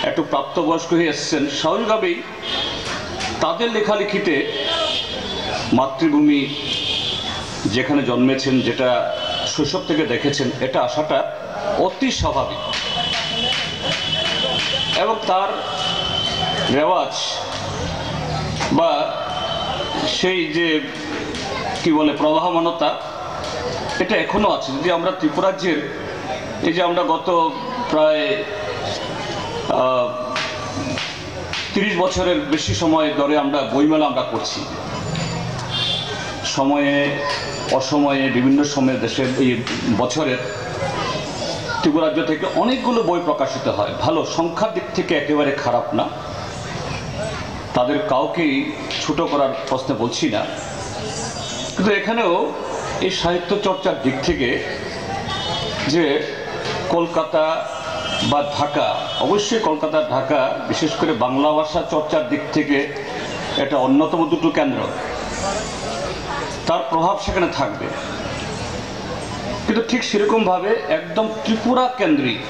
একটু প্রাপ্তবয়স্ক হয়ে এসেছেন, স্বাভাবিকভাবেই তাদের লেখালেখিতে মাতৃভূমি যেখানে জন্মেছেন, যেটা শৈশব থেকে দেখেছেন, এটা আসাটা অতি স্বাভাবিক। এবং তার রেওয়াজ বা সেই যে কি বলে প্রবাহমানতা, এটা এখনো আছে। যদি আমরা ত্রিপুরাজ্যের এই যে আমরা গত প্রায় 30 বছরের বেশি সময় ধরে আমরা বইমেলা আমরা করছি, সময়ে অসময়ে বিভিন্ন সময়ে দেশের এই বছরের ত্রিপুরাজ্য থেকে অনেকগুলো বই প্রকাশিত হয়। ভালো, সংখ্যার দিক থেকে একেবারে খারাপ না, তাদের কাউকেই ছোট করার প্রশ্নে বলছি না। কিন্তু এখানেও এই সাহিত্য চর্চার দিক থেকে যে কলকাতা বা ঢাকা, অবশ্যই কলকাতা ঢাকা বিশেষ করে বাংলা ভাষা চর্চার দিক থেকে এটা অন্যতম দুটো কেন্দ্র, তার প্রভাব সেখানে থাকবে। কিন্তু ঠিক সেরকমভাবে একদম ত্রিপুরা কেন্দ্রিক